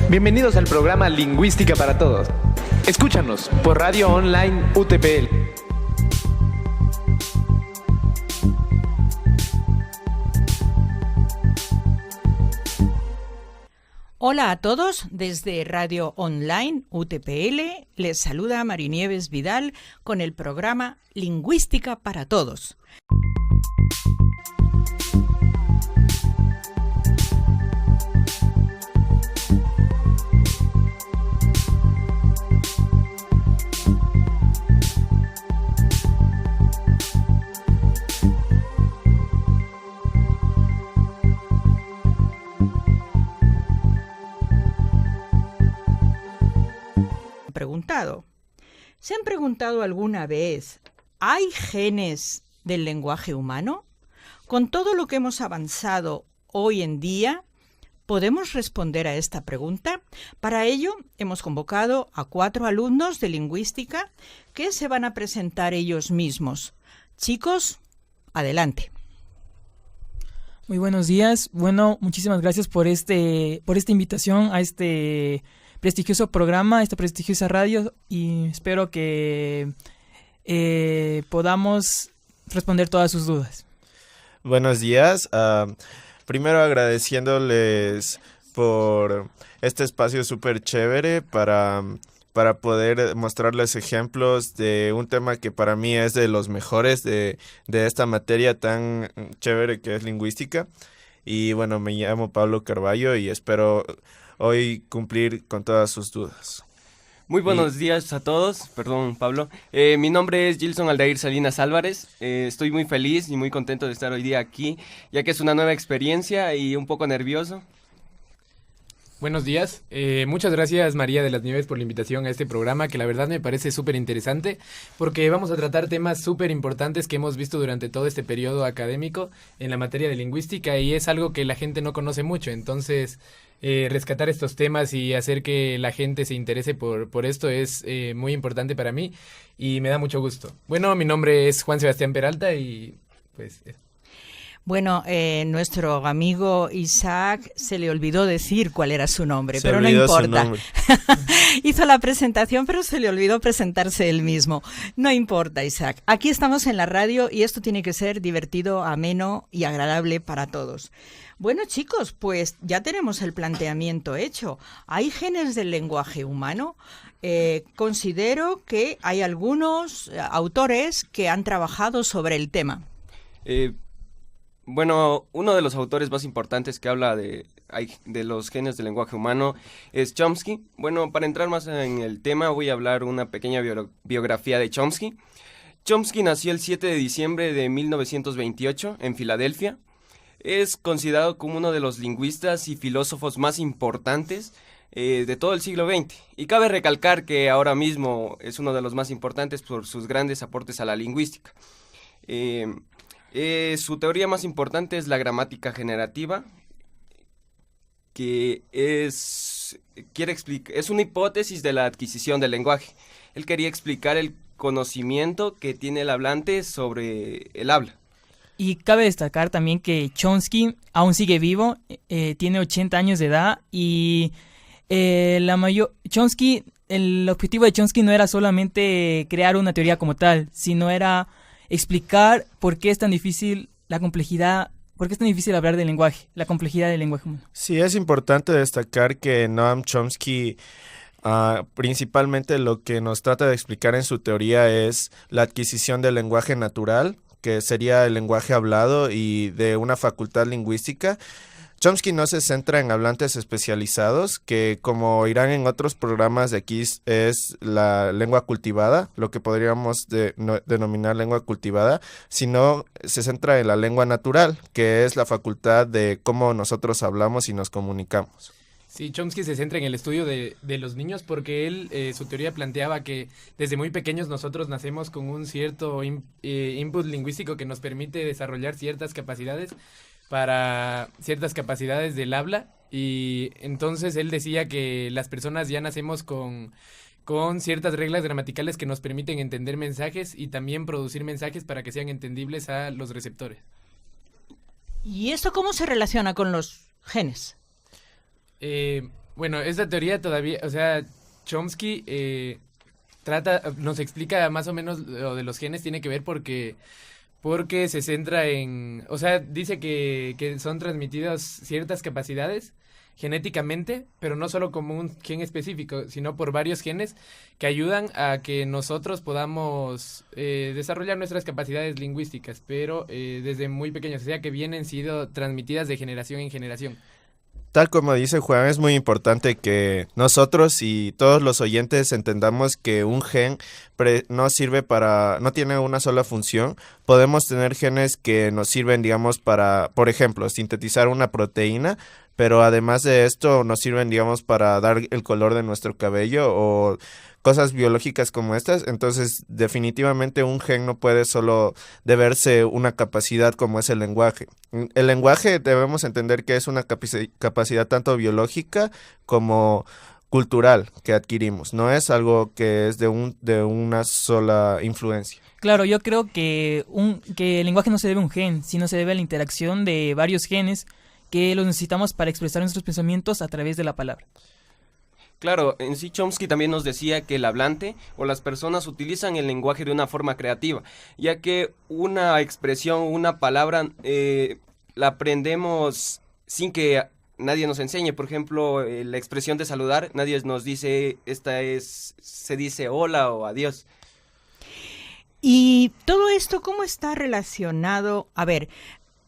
Bienvenidos al programa Lingüística para Todos. Escúchanos por Radio Online UTPL. Hola a todos, desde Radio Online UTPL les saluda Marinieves Vidal con el programa Lingüística para Todos. ¿Se han preguntado alguna vez, ¿hay genes del lenguaje humano? Con todo lo que hemos avanzado hoy en día, ¿podemos responder a esta pregunta? Para ello, hemos convocado a 4 alumnos de lingüística que se van a presentar ellos mismos. Chicos, adelante. Muy buenos días. Bueno, muchísimas gracias por esta invitación a este prestigioso programa, esta prestigiosa radio, y espero que podamos responder todas sus dudas. Buenos días. Primero agradeciéndoles por este espacio súper chévere para poder mostrarles ejemplos de un tema que para mí es de los mejores de esta materia tan chévere que es lingüística. Y bueno, me llamo Pablo Carballo y espero hoy cumplir con todas sus dudas. Muy buenos días a todos, perdón Pablo. Mi nombre es Gilson Aldair Salinas Álvarez. Estoy muy feliz y muy contento de estar hoy día aquí, ya que es una nueva experiencia y un poco nervioso. Buenos días, muchas gracias María de las Nieves por la invitación a este programa, que la verdad me parece súper interesante porque vamos a tratar temas súper importantes que hemos visto durante todo este periodo académico en la materia de lingüística, y es algo que la gente no conoce mucho. Entonces rescatar estos temas y hacer que la gente se interese por esto es muy importante para mí y me da mucho gusto. Bueno, mi nombre es Juan Sebastián Peralta y pues... Bueno, nuestro amigo Isaac se le olvidó decir cuál era su nombre, pero no importa. Hizo la presentación, pero se le olvidó presentarse él mismo. No importa, Isaac. Aquí estamos en la radio y esto tiene que ser divertido, ameno y agradable para todos. Bueno, chicos, pues ya tenemos el planteamiento hecho. ¿Hay genes del lenguaje humano? Considero que hay algunos autores que han trabajado sobre el tema. Bueno, uno de los autores más importantes que habla de los genes del lenguaje humano es Chomsky. Bueno, para entrar más en el tema voy a hablar una pequeña biografía de Chomsky. Chomsky nació el 7 de diciembre de 1928 en Filadelfia. Es considerado como uno de los lingüistas y filósofos más importantes de todo el siglo XX. Y cabe recalcar que ahora mismo es uno de los más importantes por sus grandes aportes a la lingüística. Su teoría más importante es la gramática generativa, que es una hipótesis de la adquisición del lenguaje. Él quería explicar el conocimiento que tiene el hablante sobre el habla. Y cabe destacar también que Chomsky aún sigue vivo, tiene 80 años de edad, y el objetivo de Chomsky no era solamente crear una teoría como tal, sino era explicar por qué es tan difícil hablar del lenguaje, la complejidad del lenguaje humano. Sí, es importante destacar que Noam Chomsky principalmente lo que nos trata de explicar en su teoría es la adquisición del lenguaje natural, que sería el lenguaje hablado, y de una facultad lingüística. Chomsky no se centra en hablantes especializados, que como irán en otros programas de aquí es la lengua cultivada, lo que podríamos denominar lengua cultivada, sino se centra en la lengua natural, que es la facultad de cómo nosotros hablamos y nos comunicamos. Sí, Chomsky se centra en el estudio de los niños porque él, su teoría planteaba que desde muy pequeños nosotros nacemos con un cierto input lingüístico que nos permite desarrollar ciertas capacidades del habla, y entonces él decía que las personas ya nacemos con ciertas reglas gramaticales que nos permiten entender mensajes y también producir mensajes para que sean entendibles a los receptores. ¿Y esto cómo se relaciona con los genes? Bueno, esta teoría todavía, o sea, Chomsky nos explica más o menos lo de los genes, tiene que ver porque se centra en, o sea, dice que son transmitidas ciertas capacidades genéticamente, pero no solo como un gen específico, sino por varios genes que ayudan a que nosotros podamos desarrollar nuestras capacidades lingüísticas, pero desde muy pequeños, o sea que vienen sido transmitidas de generación en generación. Tal como dice Juan, es muy importante que nosotros y todos los oyentes entendamos que un gen no sirve para, no tiene una sola función. Podemos tener genes que nos sirven, digamos, para, por ejemplo, sintetizar una proteína, pero además de esto nos sirven, digamos, para dar el color de nuestro cabello o cosas biológicas como estas. Entonces, definitivamente un gen no puede solo deberse una capacidad como es el lenguaje. El lenguaje debemos entender que es una capacidad tanto biológica como cultural que adquirimos. No es algo que es de una sola influencia. Claro, yo creo que el lenguaje no se debe a un gen, sino se debe a la interacción de varios genes que los necesitamos para expresar nuestros pensamientos a través de la palabra. Claro, en sí Chomsky también nos decía que el hablante o las personas utilizan el lenguaje de una forma creativa, ya que una expresión, una palabra, la aprendemos sin que nadie nos enseñe. Por ejemplo, la expresión de saludar, nadie nos dice, se dice hola o adiós. Y todo esto, ¿cómo está relacionado? A ver,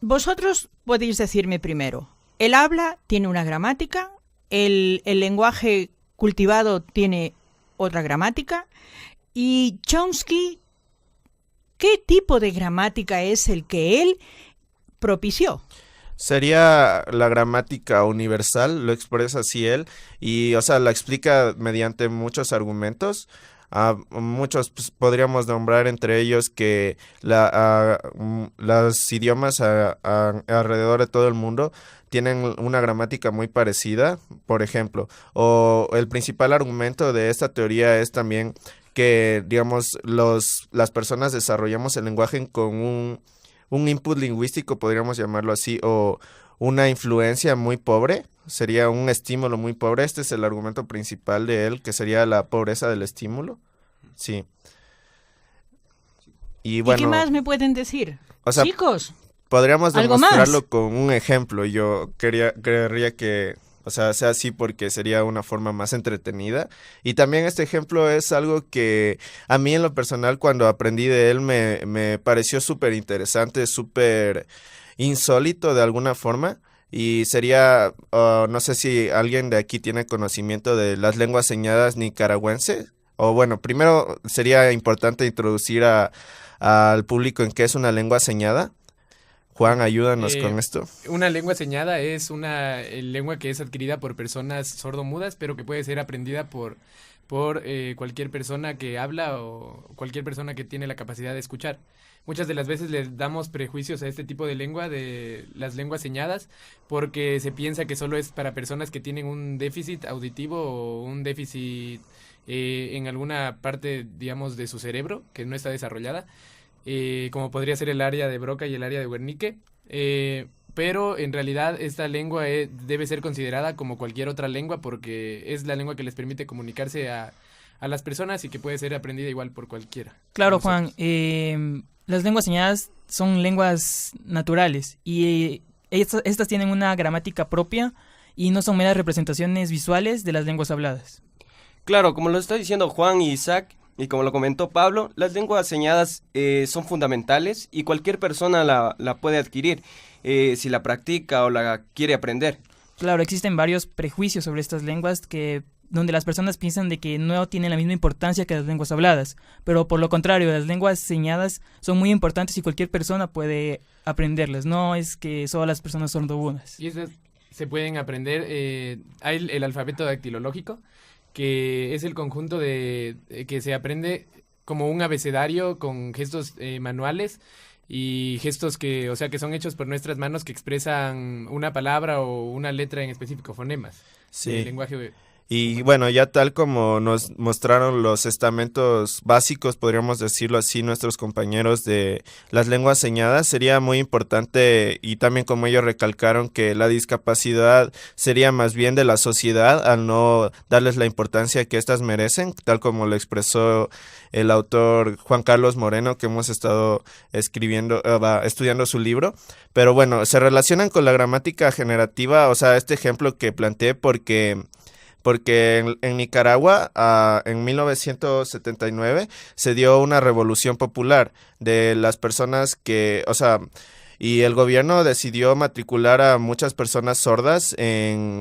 vosotros podéis decirme primero, el habla tiene una gramática, el lenguaje cultivado tiene otra gramática, y Chomsky, ¿qué tipo de gramática es el que él propició? Sería la gramática universal, lo expresa así él, y o sea, la explica mediante muchos argumentos. Muchos pues, podríamos nombrar entre ellos que los idiomas alrededor de todo el mundo tienen una gramática muy parecida, por ejemplo, o el principal argumento de esta teoría es también que, digamos, las personas desarrollamos el lenguaje con un input lingüístico, podríamos llamarlo así, o una influencia muy pobre, sería un estímulo muy pobre. Este es el argumento principal de él, que sería la pobreza del estímulo. Sí. Y bueno, ¿y qué más me pueden decir? O sea, chicos, podríamos ¿algo demostrarlo más? con un ejemplo. Yo querría que, o sea así porque sería una forma más entretenida. Y también este ejemplo es algo que a mí en lo personal cuando aprendí de él me pareció súper interesante, súper insólito de alguna forma. Y sería, no sé si alguien de aquí tiene conocimiento de las lenguas señadas nicaragüenses. O bueno, primero sería importante introducir al público en qué es una lengua señada. Juan, ayúdanos con esto. Una lengua señada es una lengua que es adquirida por personas sordomudas, pero que puede ser aprendida por cualquier persona que habla o cualquier persona que tiene la capacidad de escuchar. Muchas de las veces le damos prejuicios a este tipo de lengua, de las lenguas señadas, porque se piensa que solo es para personas que tienen un déficit auditivo o un déficit en alguna parte, digamos, de su cerebro, que no está desarrollada, como podría ser el área de Broca y el área de Wernicke, pero en realidad esta lengua debe ser considerada como cualquier otra lengua porque es la lengua que les permite comunicarse a las personas y que puede ser aprendida igual por cualquiera. Claro, Juan, las lenguas señadas son lenguas naturales y estas tienen una gramática propia y no son meras representaciones visuales de las lenguas habladas. Claro, como lo está diciendo Juan y Isaac, y como lo comentó Pablo, las lenguas señadas son fundamentales y cualquier persona la puede adquirir si la practica o la quiere aprender. Claro, existen varios prejuicios sobre estas lenguas donde las personas piensan de que no tienen la misma importancia que las lenguas habladas, pero por lo contrario, las lenguas señadas son muy importantes y cualquier persona puede aprenderlas, no es que solo las personas sordomudas. Y esas se pueden aprender, hay el alfabeto dactilológico, que es el conjunto que se aprende como un abecedario con gestos manuales y gestos que son hechos por nuestras manos que expresan una palabra o una letra en específico, fonemas. Sí. El lenguaje. Y bueno, ya tal como nos mostraron los estamentos básicos, podríamos decirlo así, nuestros compañeros de las lenguas señadas, sería muy importante, y también como ellos recalcaron, que la discapacidad sería más bien de la sociedad al no darles la importancia que éstas merecen, tal como lo expresó el autor Juan Carlos Moreno, que hemos estado estudiando su libro. Pero bueno, se relacionan con la gramática generativa, o sea, este ejemplo que planteé porque en Nicaragua, en 1979, se dio una revolución popular de las personas que, o sea, y el gobierno decidió matricular a muchas personas sordas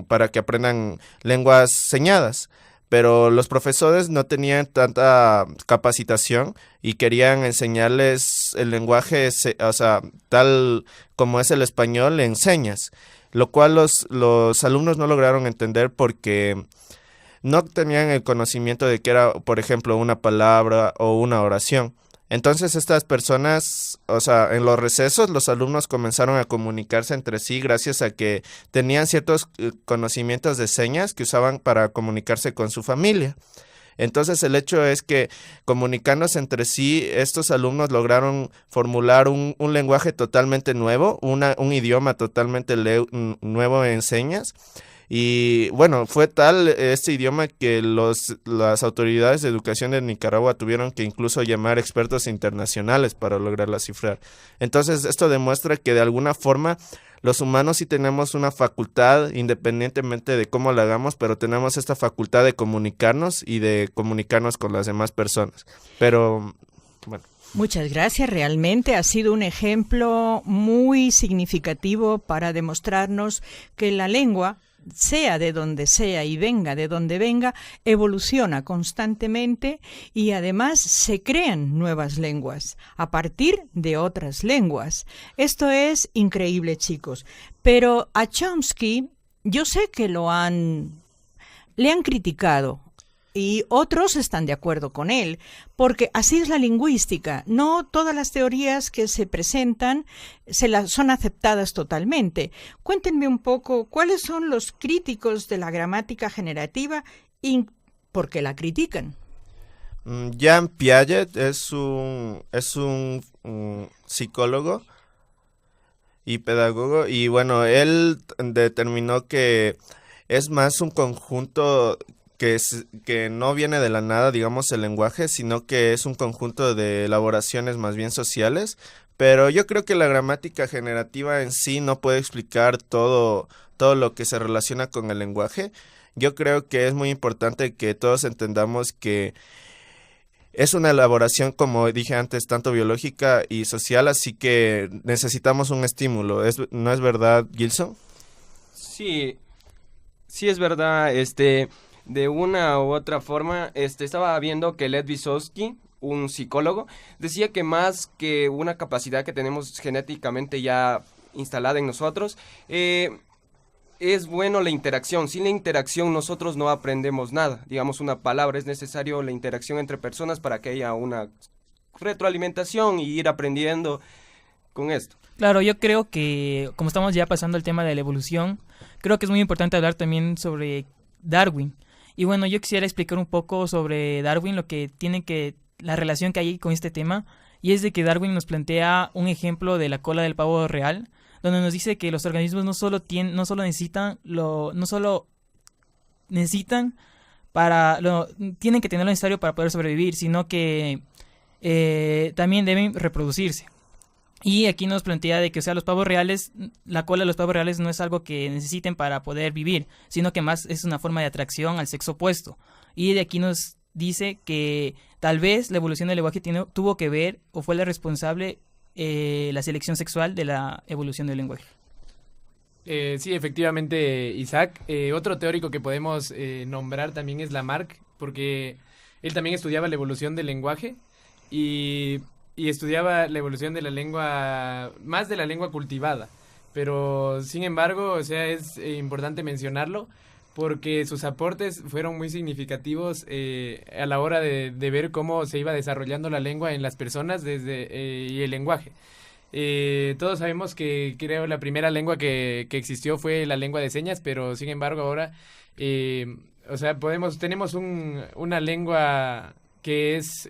para que aprendan lenguas señadas. Pero los profesores no tenían tanta capacitación y querían enseñarles el lenguaje, o sea, tal como es el español, en señas, lo cual los alumnos no lograron entender porque no tenían el conocimiento de que era, por ejemplo, una palabra o una oración. Entonces estas personas, o sea, en los recesos los alumnos comenzaron a comunicarse entre sí gracias a que tenían ciertos conocimientos de señas que usaban para comunicarse con su familia. Entonces el hecho es que comunicándose entre sí, estos alumnos lograron formular un lenguaje totalmente nuevo, un idioma totalmente nuevo en señas. Y bueno, fue tal este idioma que las autoridades de educación de Nicaragua tuvieron que incluso llamar expertos internacionales para lograrla cifrar. Entonces esto demuestra que de alguna forma los humanos sí tenemos una facultad, independientemente de cómo la hagamos, pero tenemos esta facultad de comunicarnos y de comunicarnos con las demás personas. Pero bueno. Muchas gracias. Realmente ha sido un ejemplo muy significativo para demostrarnos que la lengua, sea de donde sea y venga de donde venga, evoluciona constantemente y además se crean nuevas lenguas a partir de otras lenguas. Esto es increíble, chicos. Pero a Chomsky yo sé que le han criticado. Y otros están de acuerdo con él, porque así es la lingüística. No todas las teorías que se presentan son aceptadas totalmente. Cuéntenme un poco cuáles son los críticos de la gramática generativa y por qué la critican. Jean Piaget es un psicólogo y pedagogo, y bueno, él determinó que es más un conjunto que no viene de la nada, digamos, el lenguaje, sino que es un conjunto de elaboraciones más bien sociales. Pero yo creo que la gramática generativa en sí no puede explicar todo lo que se relaciona con el lenguaje. Yo creo que es muy importante que todos entendamos que es una elaboración, como dije antes, tanto biológica y social, así que necesitamos un estímulo. ¿No es verdad, Gilson? Sí es verdad, de una u otra forma, estaba viendo que Lev Vygotsky, un psicólogo, decía que más que una capacidad que tenemos genéticamente ya instalada en nosotros, es bueno la interacción. Sin la interacción nosotros no aprendemos nada. Digamos, una palabra, es necesario la interacción entre personas para que haya una retroalimentación y ir aprendiendo con esto. Claro, yo creo que, como estamos ya pasando al tema de la evolución, creo que es muy importante hablar también sobre Darwin. Y bueno, yo quisiera explicar un poco sobre Darwin, la relación que hay con este tema, y es de que Darwin nos plantea un ejemplo de la cola del pavo real, donde nos dice que los organismos no solo tienen que tener lo necesario para poder sobrevivir, sino que también deben reproducirse. Y aquí nos plantea de que, o sea, la cola de los pavos reales no es algo que necesiten para poder vivir, sino que más es una forma de atracción al sexo opuesto. Y de aquí nos dice que tal vez la evolución del lenguaje tuvo que ver o fue la responsable la selección sexual de la evolución del lenguaje. Sí, efectivamente, Isaac. Otro teórico que podemos nombrar también es Lamarck, porque él también estudiaba la evolución del lenguaje y estudiaba la evolución de la lengua, más de la lengua cultivada. Pero, sin embargo, o sea, es importante mencionarlo porque sus aportes fueron muy significativos a la hora de ver cómo se iba desarrollando la lengua en las personas y el lenguaje. Todos sabemos que creo la primera lengua que existió fue la lengua de señas, pero sin embargo ahora O sea, tenemos una lengua que es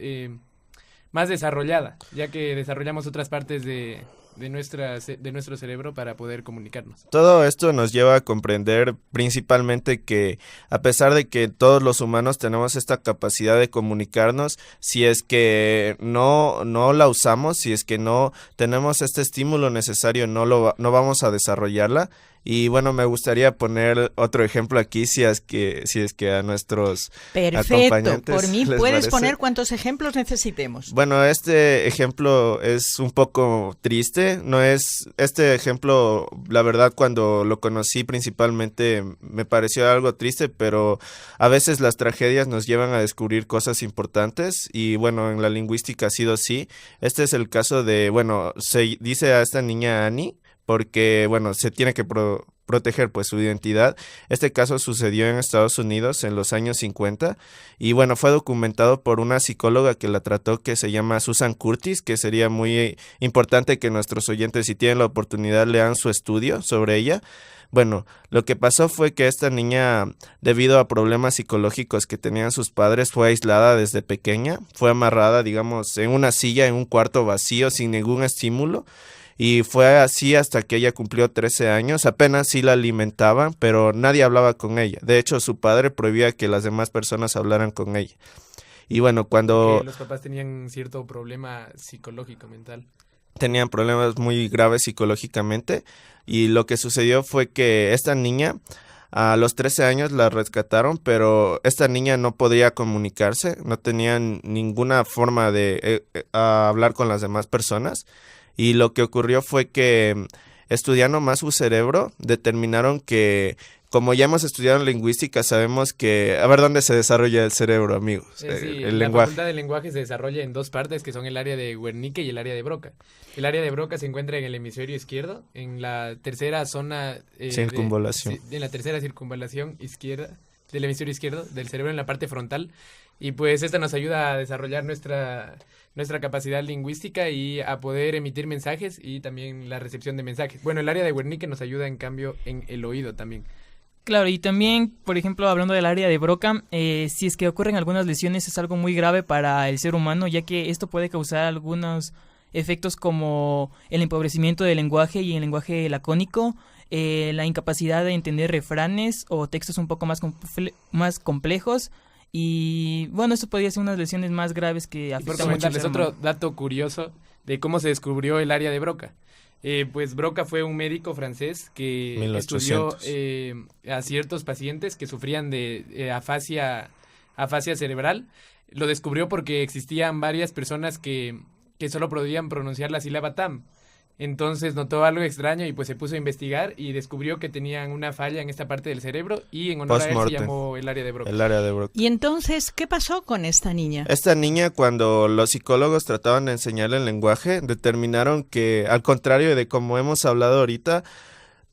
más desarrollada, ya que desarrollamos otras partes de nuestro cerebro para poder comunicarnos. Todo esto nos lleva a comprender principalmente que a pesar de que todos los humanos tenemos esta capacidad de comunicarnos, si es que no la usamos, si es que no tenemos este estímulo necesario, no vamos a desarrollarla. Y bueno, me gustaría poner otro ejemplo aquí, si es que a nuestros acompañantes por mí puedes parece. poner cuantos ejemplos necesitemos. Bueno, este ejemplo es un poco triste, este ejemplo, la verdad, cuando lo conocí principalmente me pareció algo triste, pero a veces las tragedias nos llevan a descubrir cosas importantes y bueno, en la lingüística ha sido así. Este es el caso de, bueno, se dice a esta niña Annie, porque, bueno, se tiene que proteger pues su identidad. Este caso sucedió en Estados Unidos en los años 50 y, bueno, fue documentado por una psicóloga que la trató, que se llama Susan Curtis, que sería muy importante que nuestros oyentes, si tienen la oportunidad, lean su estudio sobre ella. Bueno, lo que pasó fue que esta niña, debido a problemas psicológicos que tenían sus padres, fue aislada desde pequeña, fue amarrada, digamos, en una silla, en un cuarto vacío, sin ningún estímulo. Y fue así hasta que ella cumplió 13 años, apenas sí la alimentaban, pero nadie hablaba con ella. De hecho, su padre prohibía que las demás personas hablaran con ella. Y bueno, cuando... Porque los papás tenían cierto problema psicológico, mental. Tenían problemas muy graves psicológicamente, y lo que sucedió fue que esta niña, a los 13 años la rescataron, pero esta niña no podía comunicarse, no tenía ninguna forma de hablar con las demás personas. Y lo que ocurrió fue que, estudiando más su cerebro, determinaron que, como ya hemos estudiado en lingüística, sabemos que... A ver, ¿dónde se desarrolla el cerebro, amigos? Sí, el la lenguaje. facultad de lenguaje se desarrolla en dos partes, que son el área de Wernicke y el área de Broca. El área de Broca se encuentra en el hemisferio izquierdo, en la tercera zona... circunvalación. En la tercera circunvalación izquierda, del hemisferio izquierdo, del cerebro, en la parte frontal. Y pues esta nos ayuda a desarrollar nuestra capacidad lingüística y a poder emitir mensajes y también la recepción de mensajes. Bueno, el área de Wernicke nos ayuda en cambio en el oído también. Claro, y también, por ejemplo, hablando del área de Broca, si es que ocurren algunas lesiones es algo muy grave para el ser humano, ya que esto puede causar algunos efectos como el empobrecimiento del lenguaje y el lenguaje lacónico, la incapacidad de entender refranes o textos un poco más complejos. Y bueno, esto podría ser unas lesiones más graves que afectan mucho al ser humano. Otro dato curioso de cómo se descubrió el área de Broca. Pues Broca fue un médico francés que 1800. estudió a ciertos pacientes que sufrían de afasia cerebral. Lo descubrió porque existían varias personas que solo podían pronunciar la sílaba tam. Entonces notó algo extraño y pues se puso a investigar y descubrió que tenían una falla en esta parte del cerebro y en honor a él se llamó el área de Broca. El área de Broca. Y entonces, ¿qué pasó con esta niña? Esta niña, cuando los psicólogos trataban de enseñarle el lenguaje, determinaron que, al contrario de como hemos hablado ahorita,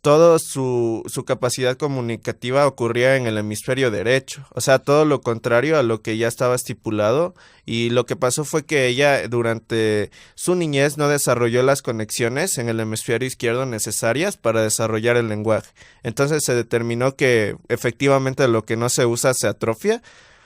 toda su capacidad comunicativa ocurría en el hemisferio derecho, o sea, todo lo contrario a lo que ya estaba estipulado, y lo que pasó fue que ella durante su niñez no desarrolló las conexiones en el hemisferio izquierdo necesarias para desarrollar el lenguaje. Entonces se determinó que efectivamente lo que no se usa se atrofia.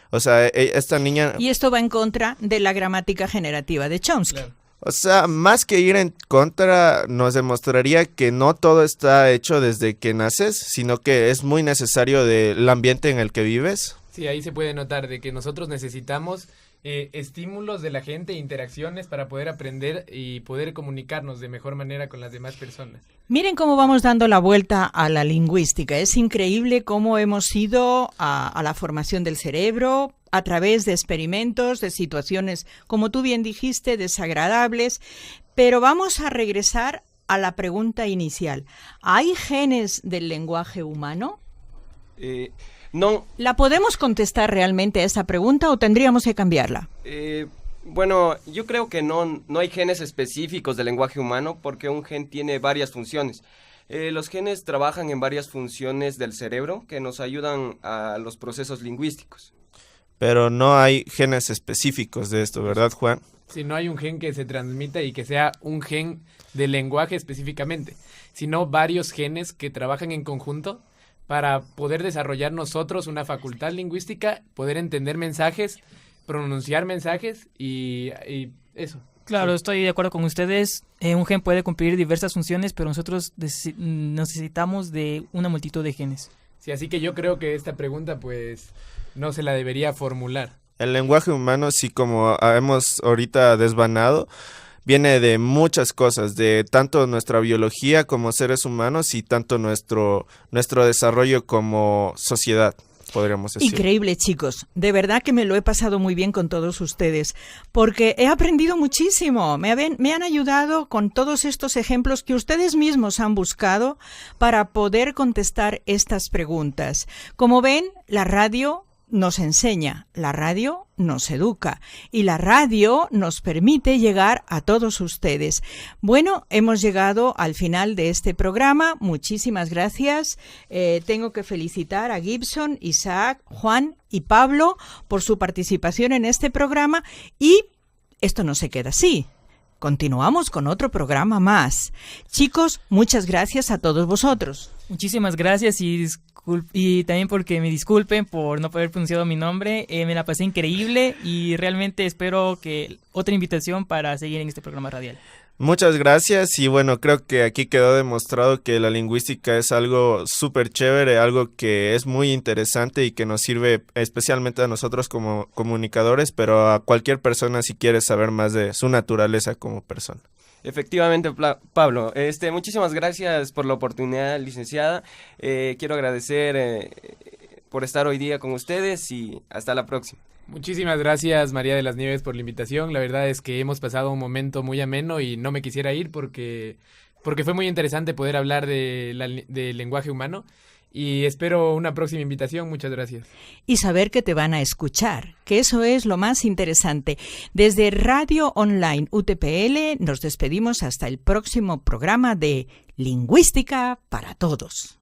O sea, esta niña... Y esto va en contra de la gramática generativa de Chomsky. Claro. O sea, más que ir en contra, nos demostraría que no todo está hecho desde que naces, sino que es muy necesario del ambiente en el que vives. Sí, ahí se puede notar de que nosotros necesitamos estímulos de la gente, interacciones para poder aprender y poder comunicarnos de mejor manera con las demás personas. Miren cómo vamos dando la vuelta a la lingüística. Es increíble cómo hemos ido a la formación del cerebro a través de experimentos, de situaciones, como tú bien dijiste, desagradables. Pero vamos a regresar a la pregunta inicial. ¿Hay genes del lenguaje humano? No. ¿La podemos contestar realmente a esa pregunta o tendríamos que cambiarla? Bueno, yo creo que no hay genes específicos del lenguaje humano porque un gen tiene varias funciones. Los genes trabajan en varias funciones del cerebro que nos ayudan a los procesos lingüísticos. Pero no hay genes específicos de esto, ¿verdad, Juan? Si no hay un gen que se transmita y que sea un gen del lenguaje específicamente, sino varios genes que trabajan en conjunto para poder desarrollar nosotros una facultad lingüística, poder entender mensajes, pronunciar mensajes y eso. Claro, estoy de acuerdo con ustedes. Un gen puede cumplir diversas funciones, pero nosotros necesitamos de una multitud de genes. Sí, así que yo creo que esta pregunta pues no se la debería formular. El lenguaje humano, sí, como hemos ahorita desvanado, viene de muchas cosas, de tanto nuestra biología como seres humanos y tanto nuestro desarrollo como sociedad, podríamos decir. Increíble, chicos. De verdad que me lo he pasado muy bien con todos ustedes, porque he aprendido muchísimo. Me han ayudado con todos estos ejemplos que ustedes mismos han buscado para poder contestar estas preguntas. Como ven, la radio nos enseña, la radio nos educa y la radio nos permite llegar a todos ustedes. Bueno, hemos llegado al final de este programa. Muchísimas gracias. Tengo que felicitar a Gibson, Isaac, Juan y Pablo por su participación en este programa y esto no se queda así. Continuamos con otro programa más. Chicos, muchas gracias a todos vosotros. Muchísimas gracias y también porque me disculpen por no haber pronunciado mi nombre. Me la pasé increíble y realmente espero que otra invitación para seguir en este programa radial. Muchas gracias y bueno, creo que aquí quedó demostrado que la lingüística es algo súper chévere, algo que es muy interesante y que nos sirve especialmente a nosotros como comunicadores, pero a cualquier persona si quiere saber más de su naturaleza como persona. Efectivamente, Pablo. Muchísimas gracias por la oportunidad, licenciada. Quiero agradecer por estar hoy día con ustedes y hasta la próxima. Muchísimas gracias, María de las Nieves, por la invitación. La verdad es que hemos pasado un momento muy ameno y no me quisiera ir porque fue muy interesante poder hablar del lenguaje humano. Y espero una próxima invitación. Muchas gracias. Y saber que te van a escuchar, que eso es lo más interesante. Desde Radio Online UTPL nos despedimos hasta el próximo programa de Lingüística para Todos.